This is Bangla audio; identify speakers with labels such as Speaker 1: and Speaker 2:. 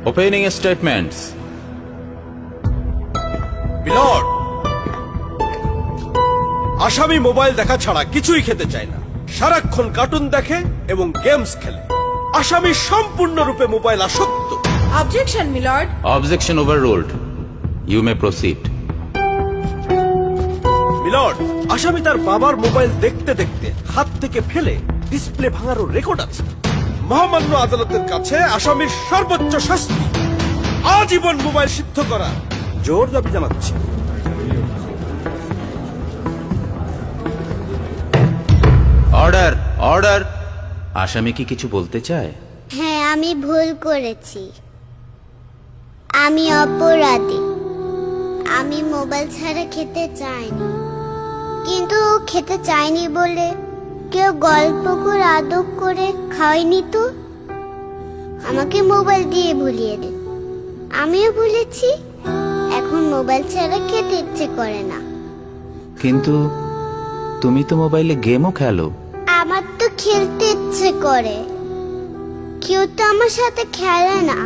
Speaker 1: Opening statements.
Speaker 2: মিলর্ড, আসামি মোবাইল দেখা ছাড়া কিছুই খেতে চায় না, সারাক্ষণ কার্টুন দেখে এবং গেমস খেলে। আসামি সম্পূর্ণরূপে মোবাইল আসক্ত।
Speaker 3: Objection, my lord.
Speaker 1: Objection overruled. You may proceed.
Speaker 2: Milord, আসামি তার বাবার মোবাইল দেখতে দেখতে হাত থেকে ফেলে ডিসপ্লে ভাঙারও রেকর্ড আছে। মহামান্য আদালতের কাছে আসামির সর্বোচ্চ শাস্তি আজীবন মোবাইল সিদ্ধ করা জোর দাবি জানাচ্ছে।
Speaker 1: Order, order. আসামি কি কিছু বলতে চায়?
Speaker 4: হ্যাঁ, আমি ভুল করেছি, আমি অপরাধী। আমি মোবাইল ছাড়া খেতে চাইনি, কিন্তু খেতে চাইনি বলে কেউ গল্প করে আদব করে খাওয়াইনি তো। আমাকে মোবাইল দিয়ে ভুলিয়ে দিন, আমিও ভুলেছি। এখন মোবাইল ছাড়া খেতে ইচ্ছে করে না।
Speaker 1: কিন্তু তুমি তো মোবাইলে গেমও খেলো।
Speaker 4: আমার তো খেলতে ইচ্ছে করে, কেউ তো আমার সাথে খেলে না।